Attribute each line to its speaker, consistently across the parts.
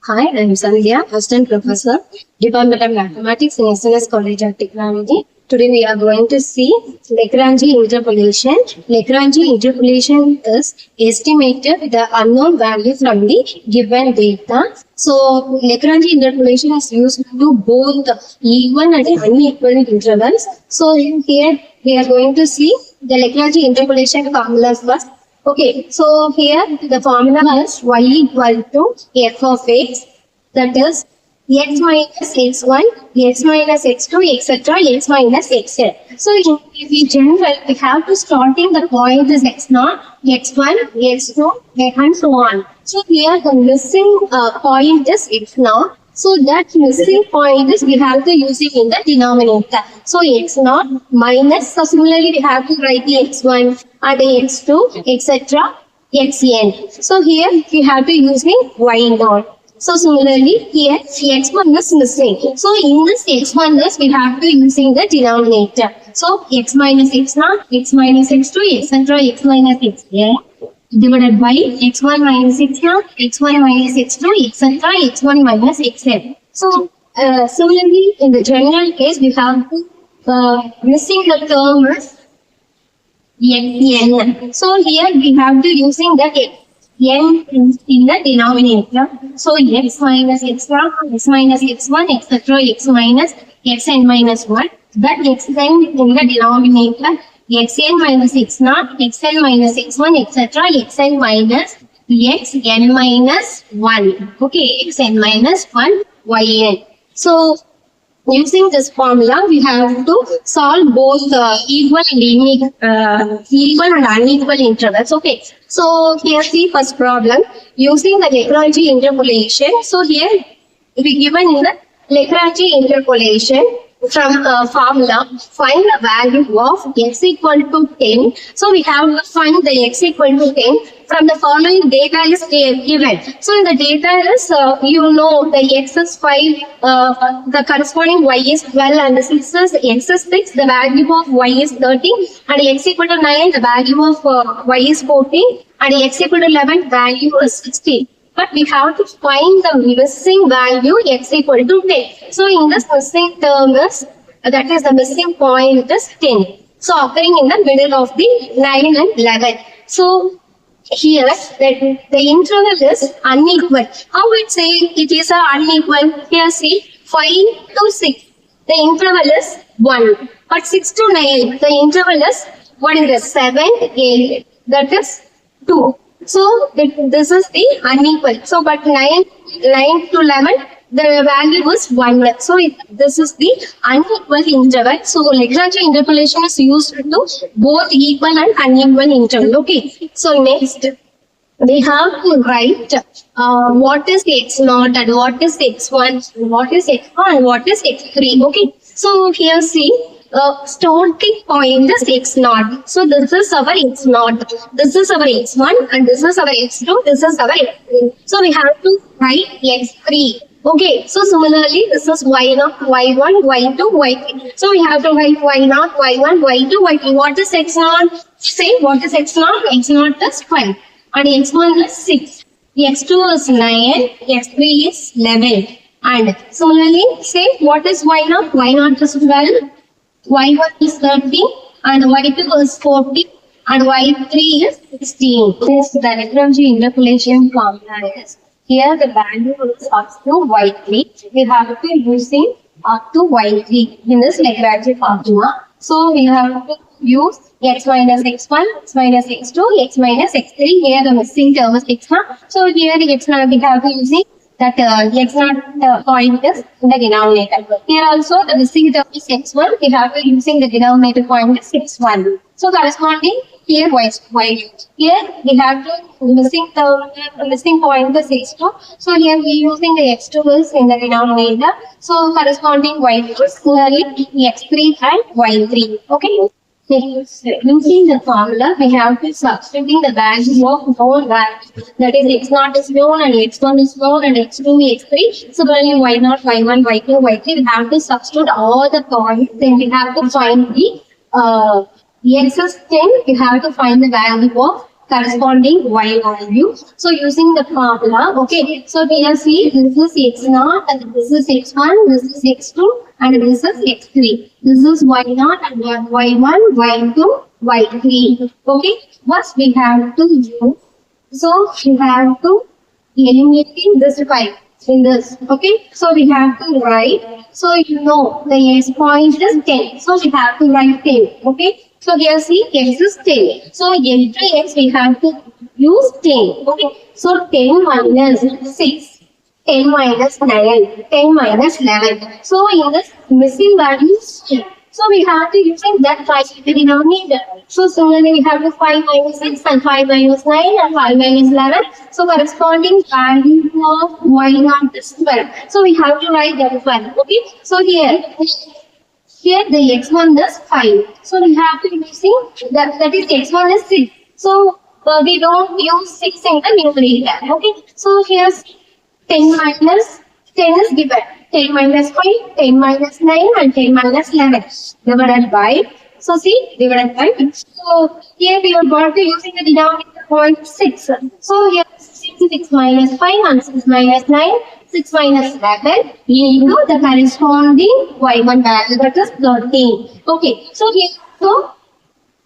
Speaker 1: Hi, I'm Sandhya, Assistant Professor, Department of Mathematics in SNS College of Technology. Today we are going to see Lagrange interpolation. Lagrange interpolation is estimated the unknown value from the given data. So Lagrange interpolation is used to both even and unequal intervals. So here we are going to see the Lagrange interpolation formulas first. Okay, so here the formula is y equal to f of x, that is x minus x1, x minus x2, etc. x minus xn. So in general, we have to starting the point is x0, x1, x2, and so on. So here the missing point is x0. So that missing point is we have to use it in the denominator. So x0 minus, so similarly we have to write the x1 and the x2, etc. xn. So here we have to use the y0. So similarly here x1 is missing. So in this x1 is we have to using the denominator. So x minus x0, x minus x2, etc. x minus xn divided by x1 minus x0, x1 minus x2, etc. x1 minus xn. So similarly, in the general case, we have to missing the term is xn. So here we have to using the n in the denominator. So x minus x0, x minus x1, etc. x minus xn minus 1. That xn in the denominator. xn minus x0, xn minus x1, etc. xn minus xn minus 1. Okay, xn minus 1 yn. So, using this formula, we have to solve both equal and unequal intervals. Okay, so here's the first problem. Using the Lagrange interpolation. So here, we given in the Lagrange interpolation, from formula, find the value of x equal to 10. So we have to find the x equal to 10 from the following data is given. So in the data is, the x is 5, the corresponding y is 12 and the 6 is x is 6, the value of y is 13 and x equal to 9, the value of y is 14 and x equal to 11, value is 16. But we have to find the missing value x equal to 10. So in this missing term is, that is the missing point is 10. So occurring in the middle of the 9 and 11. So here the interval is unequal. How it say it is unequal? Here see 5 to 6. The interval is 1. But 6 to 9, the interval is, what is this? 7, 8. That is 2. So this is the unequal. So but 9 to 11, the value was 1. So this is the unequal interval. So Lagrange interpolation is used to both equal and unequal interval. Okay. So next we have to write what is x0 and what is x1, what is x2 and what is x3. Okay. So here see. Starting point is x0. So this is our x0. This is our x1 and this is our x2. This is our x3. So we have to write x3. Okay. So similarly, this is y0, y1, y2, y3. So we have to write y0, y1, y2, y3. What is x0? Say what is x0? x0 is 5 and x1 is 6. x2 is 9. x3 is 11. And similarly, say what is y0? y0 is 12. y1 is 30 and y2 is 40 and y3 is 16. This the Lagrange interpolation formula is. Here the value is up to y3. We have to using up to y3 in this Lagrange formula. So we have to use x minus x1, x minus x2, x minus x3. Here the missing term is x0. So here x0 we have to using that x0 point is in the denominator. Here also the missing term is x1. We have to using the denominator point is x1. So corresponding here y. Here we have to missing point is x2. So here we using the x2 is in the denominator. So corresponding y2 is clearly x3 and y3. Okay. Using the formula, we have to substituting the value of known values. That is, x0 is known and x1 is known and x2, x3. Similarly, y0, y1, y2, y3. We have to substitute all the points. Then we have to find the x is 10. We have to find the value of corresponding y value. So using the formula, okay. So here see, this is x0 and this is x1, this is x2 and this is x3. This is y0 and y1, y2, y3. Okay. What we have to do? So we have to eliminating this 5 in this. Okay. So we have to write. So you know the x point is 10. So we have to write 10. Okay. So here see x is 10. So every x we have to use 10. Okay. So 10 minus 6. 10 minus 9. 10 minus 11. So in this missing value is 10. So we have to use that 5 in the denominator. So similarly we have to 5 minus 6 and 5 minus 9 and 5 minus 11. So corresponding value of y0 is 12. So we have to write that 12. Okay. So here the x1 is 5. So we have to using that is x1 is 6. So we don't use 6 in the numerator. Okay. So here's 10 minus 10 is given. 10 minus 5, 10 minus 9 and 10 minus 11 divided by, so see, divided by, so here we are going to using the denominator point 6. So here 6 minus 5 and 6 minus 9, 6 minus 11 into the corresponding y1 value, that is 13. Okay, so here, so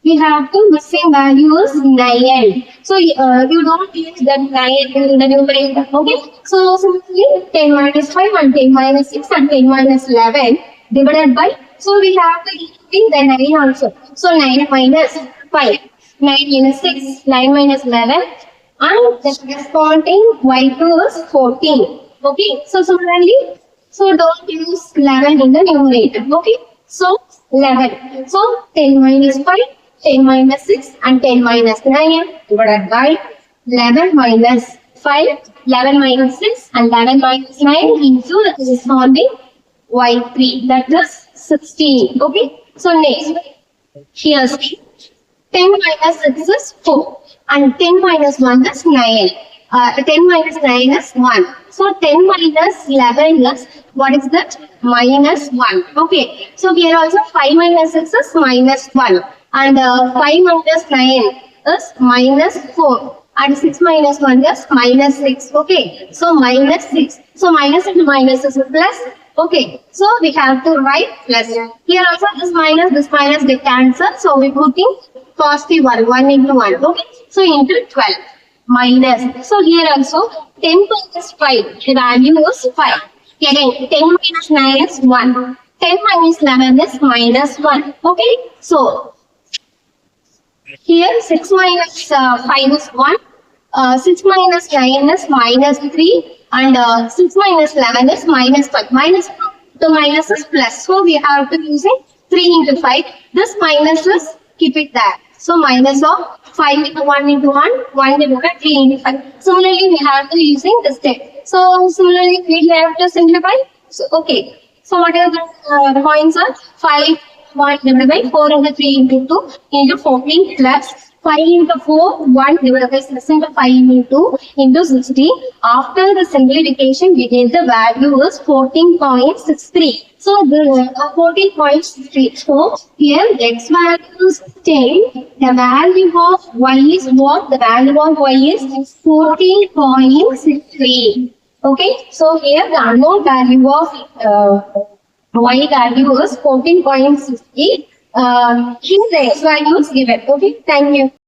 Speaker 1: we have to missing value is 9. So you don't use that 9 in the numerator. Okay. So simply 10 minus 5 and 10 minus 6 and 10 minus 11 divided by. So we have to include the 9 also. So 9 minus 5, 9 minus 6, 9 minus 11 and the corresponding y2 is 14. Okay. So similarly, so don't use 11 in the numerator. Okay. So 11. So 10 minus 5. 10 minus 6 and 10 minus 9 divided by 11 minus 5, 11 minus 6 and 11 minus 9 into the corresponding y3, that is 16. Okay. So next, here's 10 minus 6 is 4 and 10 minus 1 is 9. 10 minus 9 is 1. So 10 minus 11 is, what is that? Minus 1. Okay. So here also 5 minus 6 is minus 1. And 5 minus 9 is minus 4. And 6 minus 1 is minus 6. Okay. So minus 6. So minus into minus is plus. Okay. So we have to write plus. Here also this minus get cancelled. So we put in positive 1. 1 into 1. Okay. So into 12. Minus. So here also 10 minus 5. The value is 5. Again 10 minus 9 is 1. 10 minus 11 is minus 1. Okay. So here 6 minus 5 is 1, 6 minus 9 is minus 3 and 6 minus 11 is minus 5. Minus the minus is plus. So we have to use it 3 into 5. This minus is keep it there. So minus of 5 into 1 into 1, 1 divided by 3 into 5. Similarly we have to using this step. So similarly we have to simplify. So okay. So what are the points are 5. 1 divided by 4 into 3 into 2 into 14 plus 5 into 4, 1 divided by 6 into 5 into 2 into 16. After the simplification, we get the value is 14.63. So the 14.63. So here x value is 10. The value of y is what? The value of y is 14.63. Okay. So here the unknown value of y value is 14.68. Here the x value is given. Okay, thank you.